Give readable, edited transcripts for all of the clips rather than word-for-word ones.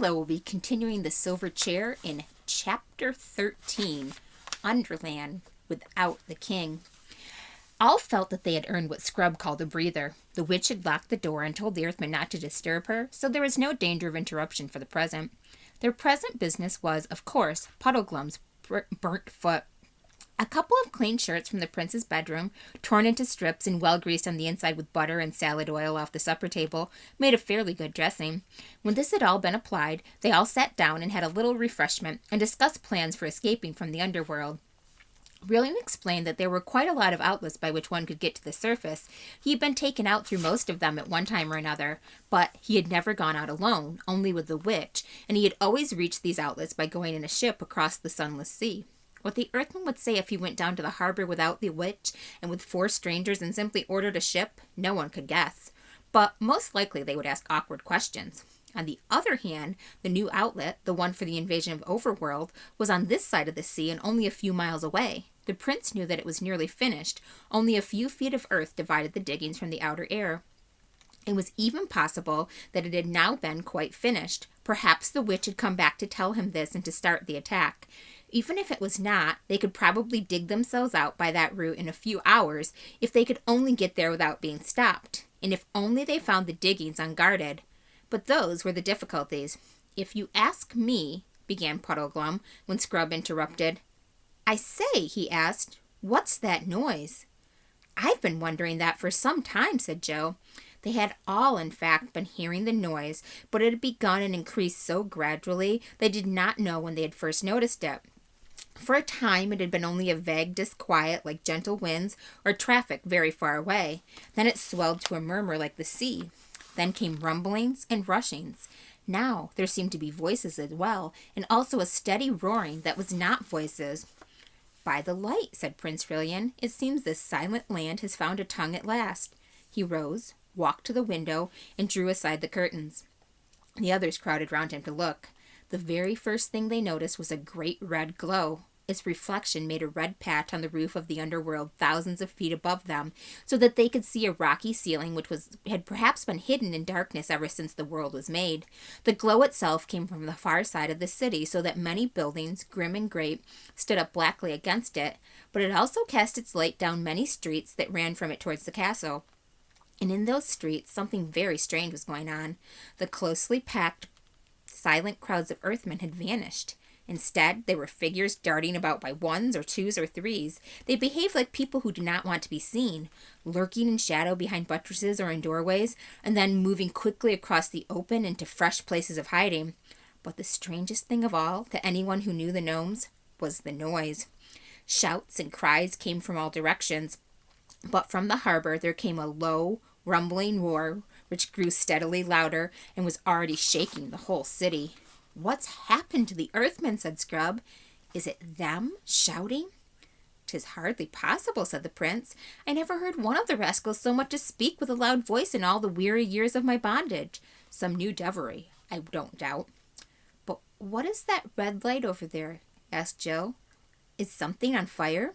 Hello, we'll be continuing the silver chair in Chapter 13, Underland Without the King. All felt that they had earned what Scrub called a breather. The witch had locked the door and told the Earthmen not to disturb her, so there was no danger of interruption for the present. Their present business was, of course, Puddleglum's burnt foot. A couple of clean shirts from the prince's bedroom, torn into strips and well greased on the inside with butter and salad oil off the supper table, made a fairly good dressing. When this had all been applied, they all sat down and had a little refreshment and discussed plans for escaping from the underworld. William explained that there were quite a lot of outlets by which one could get to the surface. He had been taken out through most of them at one time or another, but he had never gone out alone, only with the witch, and he had always reached these outlets by going in a ship across the sunless sea. What the Earthman would say if he went down to the harbor without the witch and with 4 strangers and simply ordered a ship, no one could guess. But most likely they would ask awkward questions. On the other hand, the new outlet, the one for the invasion of Overworld, was on this side of the sea and only a few miles away. The prince knew that it was nearly finished. Only a few feet of earth divided the diggings from the outer air. It was even possible that it had now been quite finished. Perhaps the witch had come back to tell him this and to start the attack. Even if it was not, they could probably dig themselves out by that route in a few hours if they could only get there without being stopped, and if only they found the diggings unguarded. But those were the difficulties. "If you ask me," began Puddleglum, when Scrub interrupted. "I say," he asked, "what's that noise?" "I've been wondering that for some time," said Joe. They had all, in fact, been hearing the noise, but it had begun and increased so gradually they did not know when they had first noticed it. For a time it had been only a vague disquiet like gentle winds or traffic very far away. Then it swelled to a murmur like the sea. Then came rumblings and rushings. Now there seemed to be voices as well, and also a steady roaring that was not voices. "By the light," said Prince Rilian, "it seems this silent land has found a tongue at last." He rose, walked to the window, and drew aside the curtains. The others crowded round him to look. The very first thing they noticed was a great red glow. Its reflection made a red patch on the roof of the underworld thousands of feet above them, so that they could see a rocky ceiling which had perhaps been hidden in darkness ever since the world was made. The glow itself came from the far side of the city, so that many buildings, grim and great, stood up blackly against it, but it also cast its light down many streets that ran from it towards the castle. And in those streets something very strange was going on. The closely packed, silent crowds of Earthmen had vanished. Instead, there were figures darting about by 1s or 2s or 3s. They behaved like people who do not want to be seen, lurking in shadow behind buttresses or in doorways, and then moving quickly across the open into fresh places of hiding. But the strangest thing of all, to anyone who knew the gnomes, was the noise. Shouts and cries came from all directions, but from the harbor there came a low, rumbling roar, which grew steadily louder and was already shaking the whole city. "What's happened to the Earthmen?" said Scrub. "Is it them shouting?" "'Tis hardly possible," said the prince. "I never heard one of the rascals so much as speak with a loud voice in all the weary years of my bondage. Some new devilry, I don't doubt." "But what is that red light over there?" asked Joe. "Is something on fire?"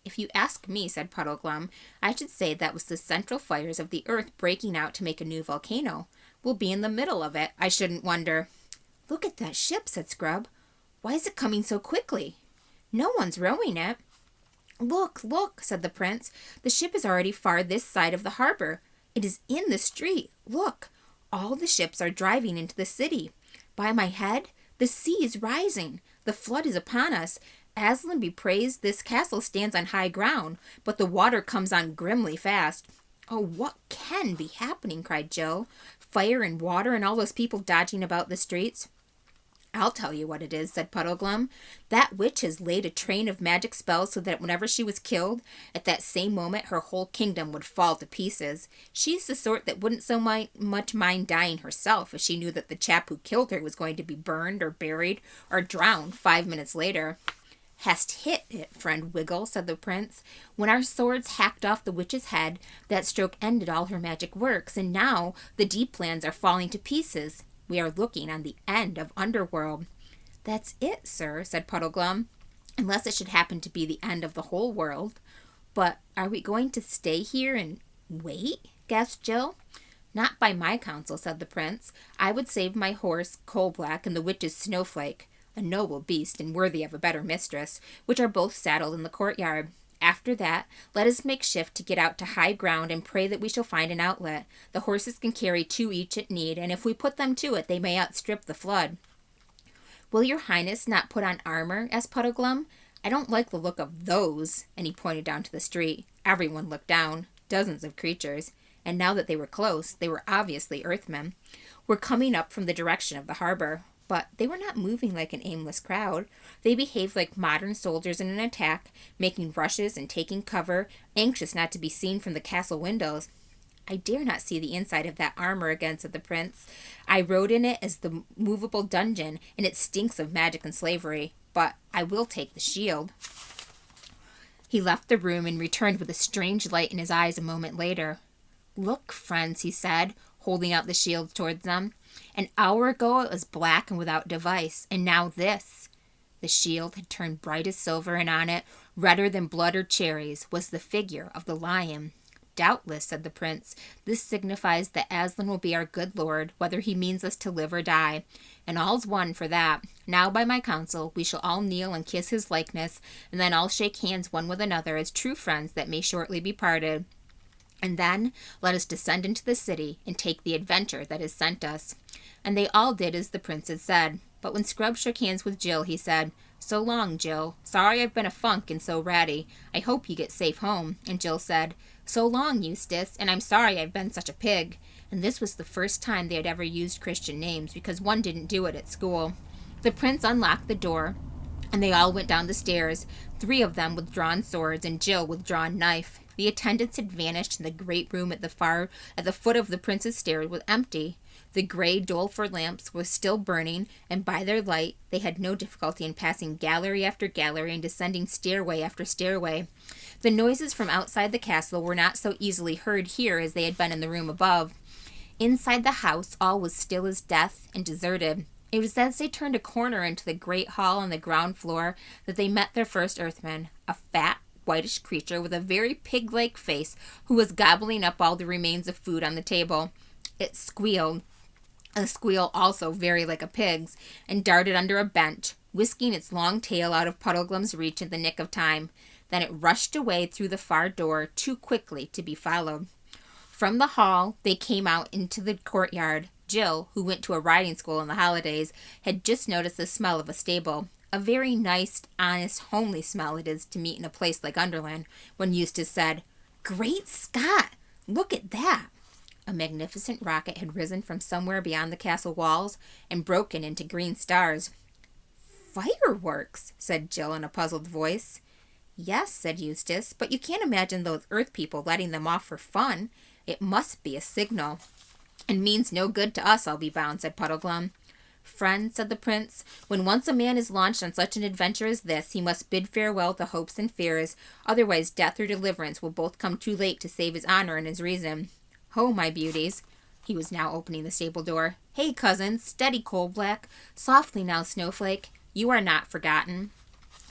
"If you ask me," said Puddleglum, "I should say that was the central fires of the earth breaking out to make a new volcano. We'll be in the middle of it, I shouldn't wonder." "Look at that ship," said Scrub. "Why is it coming so quickly? No one's rowing it." "Look, look," said the prince. "The ship is already far this side of the harbor. It is in the street. Look, all the ships are driving into the city. By my head, the sea is rising. The flood is upon us. Aslan be praised, this castle stands on high ground, but the water comes on grimly fast." "Oh, what can be happening?" cried Joe. "Fire and water and all those people dodging about the streets." "I'll tell you what it is," said Puddleglum. "That witch has laid a train of magic spells so that whenever she was killed, at that same moment her whole kingdom would fall to pieces. She's the sort that wouldn't so much mind dying herself if she knew that the chap who killed her was going to be burned or buried or drowned 5 minutes later." "Hast hit it, friend Wiggle," said the prince. "When our swords hacked off the witch's head, that stroke ended all her magic works, and now the deep lands are falling to pieces. We are looking on the end of Underworld." "That's it, sir," said Puddleglum, "unless it should happen to be the end of the whole world." "But are we going to stay here and wait?" gasped Jill. Not by my counsel, said the prince. I would save my horse, Coal-Black, and the witch's Snowflake, a noble beast and worthy of a better mistress, which are both saddled in the courtyard. After that, let us make shift to get out to high ground and pray that we shall find an outlet. The horses can carry 2 each at need, and if we put them to it, they may outstrip the flood. Will your highness not put on armor? Asked Puddleglum. I don't like the look of those, and he pointed down to the street. Everyone looked down, dozens of creatures, and now that they were close, they were obviously Earthmen, were coming up from the direction of the harbor. But they were not moving like an aimless crowd. They behaved like modern soldiers in an attack, making rushes and taking cover, anxious not to be seen from the castle windows. I dare not see the inside of that armor again, said the prince. I rode in it as the movable dungeon, and it stinks of magic and slavery. But I will take the shield. He left the room and returned with a strange light in his eyes a moment later. Look, friends, he said, holding out the shield towards them. An hour ago it was black and without device, and now this. The shield had turned bright as silver, and on it, redder than blood or cherries, was the figure of the lion. Doubtless, said the prince, this signifies that Aslan will be our good lord, whether he means us to live or die. And all's one for that. Now by my counsel we shall all kneel and kiss his likeness, and then all shake hands one with another as true friends that may shortly be parted. And then let us descend into the city and take the adventure that has sent us. And they all did as the prince had said. But when Scrub shook hands with Jill, he said, So long, Jill. Sorry I've been a funk and so ratty. I hope you get safe home. And Jill said, So long, Eustace, and I'm sorry I've been such a pig. And this was the first time they had ever used Christian names, because one didn't do it at school. The prince unlocked the door, and they all went down the stairs, 3 of them with drawn swords, and Jill with drawn knife. The attendants had vanished, and the great room at the foot of the prince's stairs was empty. The gray doleful lamps were still burning, and by their light they had no difficulty in passing gallery after gallery and descending stairway after stairway. The noises from outside the castle were not so easily heard here as they had been in the room above. Inside the house all was still as death and deserted. It was as they turned a corner into the great hall on the ground floor that they met their first Earthman, a fat, whitish creature with a very pig-like face who was gobbling up all the remains of food on the table. It squealed, a squeal also very like a pig's, and darted under a bench, whisking its long tail out of Puddleglum's reach in the nick of time. Then it rushed away through the far door too quickly to be followed. From the hall they came out into the courtyard. Jill, who went to a riding school in the holidays, had just noticed the smell of a stable. A very nice, honest, homely smell it is to meet in a place like Underland, when Eustace said, Great Scott! Look at that! A magnificent rocket had risen from somewhere beyond the castle walls and broken into green stars. Fireworks, said Jill in a puzzled voice. Yes, said Eustace, but you can't imagine those earth people letting them off for fun. It must be a signal. And means no good to us, I'll be bound, said Puddleglum. Friend, said the prince, when once a man is launched on such an adventure as this, he must bid farewell to hopes and fears, otherwise death or deliverance will both come too late to save his honor and his reason. Ho, my beauties. He was now opening the stable door. Hey, cousins, steady, Coal-Black. Softly now, Snowflake. You are not forgotten.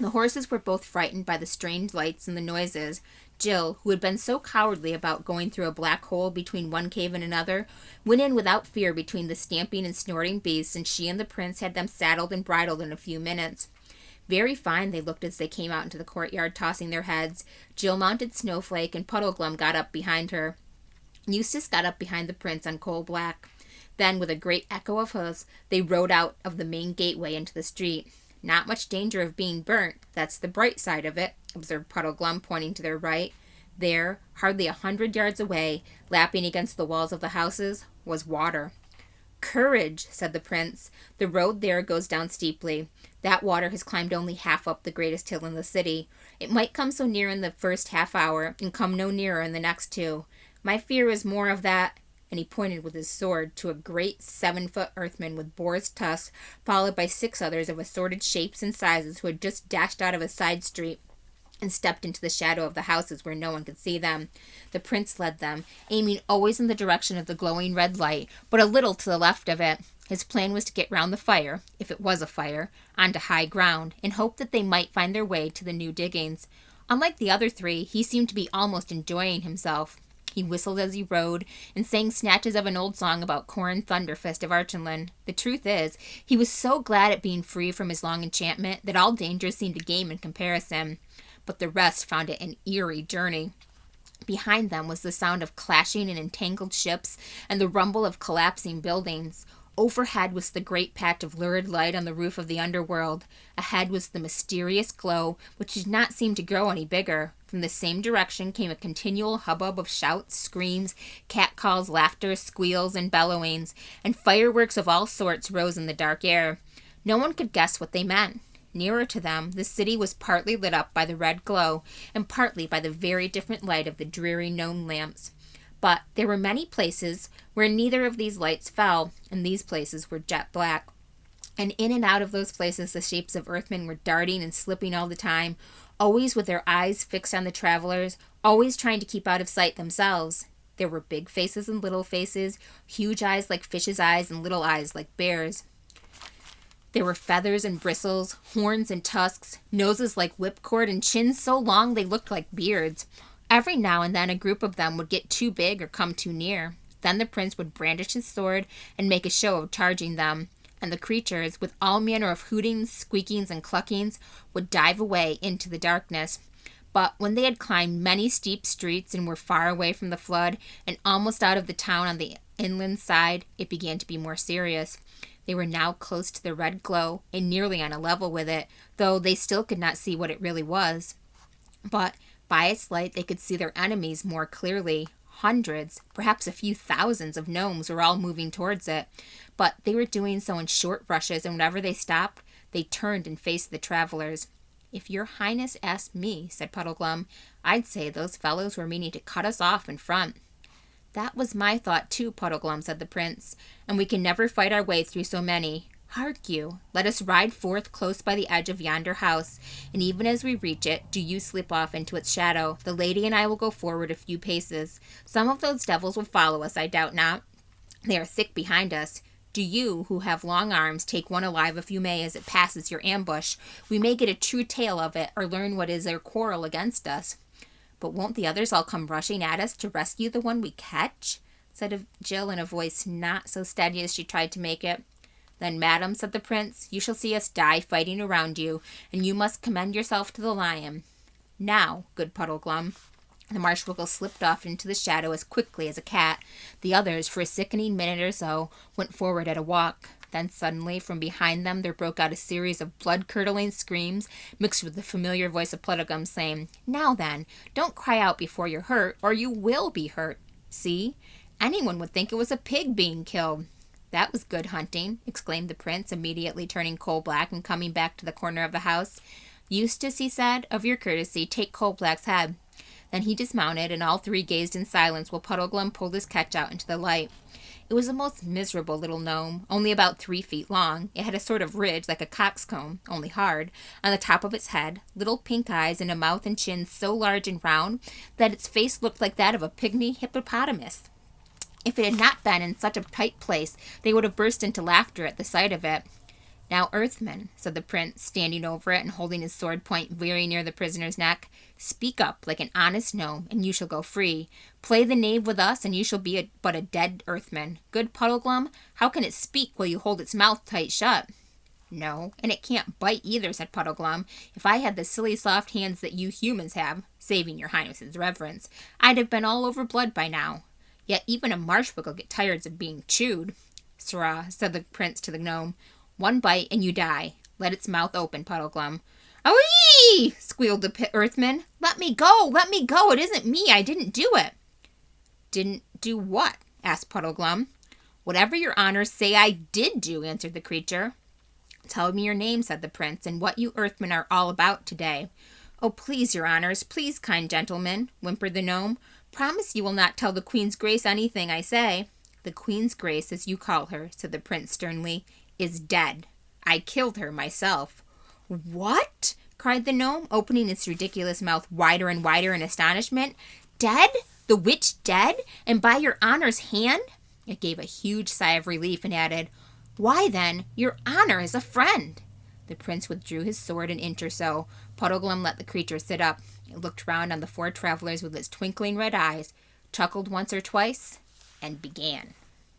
The horses were both frightened by the strange lights and the noises. Jill, who had been so cowardly about going through a black hole between one cave and another, went in without fear between the stamping and snorting beasts, and she and the prince had them saddled and bridled in a few minutes. Very fine they looked as they came out into the courtyard, tossing their heads. Jill mounted Snowflake, and Puddleglum got up behind her. Eustace got up behind the prince on Coal-Black. Then, with a great echo of hoofs, they rode out of the main gateway into the street. Not much danger of being burnt, that's the bright side of it, observed Puddleglum, pointing to their right. There, hardly 100 yards away, lapping against the walls of the houses, was water. Courage, said the prince. The road there goes down steeply. That water has climbed only half up the greatest hill in the city. It might come so near in the first half hour, and come no nearer in the next 2. My fear is more of that, and he pointed with his sword to a great 7-foot earthman with boar's tusks, followed by 6 others of assorted shapes and sizes who had just dashed out of a side street and stepped into the shadow of the houses where no one could see them. The prince led them, aiming always in the direction of the glowing red light, but a little to the left of it. His plan was to get round the fire, if it was a fire, onto high ground, and hope that they might find their way to the new diggings. Unlike the other 3, he seemed to be almost enjoying himself. He whistled as he rode, and sang snatches of an old song about Corin Thunderfist of Archenland. The truth is, he was so glad at being free from his long enchantment that all dangers seemed a game in comparison. But the rest found it an eerie journey. Behind them was the sound of clashing and entangled ships and the rumble of collapsing buildings. Overhead was the great patch of lurid light on the roof of the underworld. Ahead was the mysterious glow, which did not seem to grow any bigger. From the same direction came a continual hubbub of shouts, screams, catcalls, laughter, squeals, and bellowings, and fireworks of all sorts rose in the dark air. No one could guess what they meant. Nearer to them, the city was partly lit up by the red glow, and partly by the very different light of the dreary gnome lamps. But there were many places where neither of these lights fell, and these places were jet black. And in and out of those places the shapes of Earthmen were darting and slipping all the time, always with their eyes fixed on the travelers, always trying to keep out of sight themselves. There were big faces and little faces, huge eyes like fishes' eyes and little eyes like bears'. There were feathers and bristles, horns and tusks, noses like whipcord, and chins so long they looked like beards. Every now and then a group of them would get too big or come too near. Then the prince would brandish his sword and make a show of charging them, and the creatures, with all manner of hootings, squeakings, and cluckings, would dive away into the darkness. But when they had climbed many steep streets and were far away from the flood and almost out of the town on the inland side, it began to be more serious. They were now close to the red glow and nearly on a level with it, though they still could not see what it really was. But by its light they could see their enemies more clearly. Hundreds, perhaps a few thousands of gnomes were all moving towards it, but they were doing so in short rushes, and whenever they stopped, they turned and faced the travelers. "If your highness asked me," said Puddleglum, "I'd say those fellows were meaning to cut us off in front." "That was my thought too, Puddleglum," said the prince, "and we can never fight our way through so many. Hark you, let us ride forth close by the edge of yonder house, and even as we reach it, do you slip off into its shadow. The lady and I will go forward a few paces. Some of those devils will follow us, I doubt not. They are thick behind us. Do you, who have long arms, take one alive if you may as it passes your ambush. We may get a true tale of it, or learn what is their quarrel against us." "But won't the others all come rushing at us to rescue the one we catch?" said Jill in a voice not so steady as she tried to make it. "Then, madam," said the prince, "you shall see us die fighting around you, and you must commend yourself to the lion. Now, good Puddleglum." The Marshwiggle slipped off into the shadow as quickly as a cat. The others, for a sickening minute or so, went forward at a walk. Then suddenly, from behind them, there broke out a series of blood-curdling screams, mixed with the familiar voice of Puddleglum, saying, "Now then, don't cry out before you're hurt, or you will be hurt. See? Anyone would think it was a pig being killed." "That was good hunting," exclaimed the prince, immediately turning coal-black and coming back to the corner of the house. "Eustace," he said, "of your courtesy, take coal-black's head." Then he dismounted, and all three gazed in silence while Puddleglum pulled his catch out into the light. It was a most miserable little gnome, only about 3 feet long. It had a sort of ridge like a coxcomb, only hard, on the top of its head, little pink eyes, and a mouth and chin so large and round that its face looked like that of a pygmy hippopotamus. If it had not been in such a tight place, they would have burst into laughter at the sight of it. "Now, Earthman," said the prince, standing over it and holding his sword point very near the prisoner's neck, "speak up like an honest gnome, and you shall go free. Play the knave with us, and you shall be but a dead Earthman. Good Puddleglum, how can it speak while you hold its mouth tight shut?" "No, and it can't bite either," said Puddleglum. "If I had the silly soft hands that you humans have, saving your highness's reverence, I'd have been all over blood by now. Yet even a Marshwiggle get tired of being chewed." "Sirrah," said the prince to the gnome, "one bite and you die. Let its mouth open, Puddleglum." "Awee!" squealed the Earthman. "Let me go! Let me go! It isn't me! I didn't do it!" "Didn't do what?" asked Puddleglum. "Whatever your honors say I did do," answered the creature. "Tell me your name," said the prince, "and what you Earthmen are all about today." "Oh, please, your honors, please, kind gentlemen," whimpered the gnome. "Promise you will not tell the Queen's Grace anything I say." "The Queen's Grace, as you call her," said the prince sternly, "is dead. I killed her myself." "What?" cried the gnome, opening its ridiculous mouth wider and wider in astonishment. "Dead? The witch dead? And by your honor's hand?" It gave a huge sigh of relief and added, "Why, then, your honor is a friend." The prince withdrew his sword an inch or so. Puddleglum let the creature sit up. It looked round on the 4 travelers with its twinkling red eyes. chuckled once or twice, and began.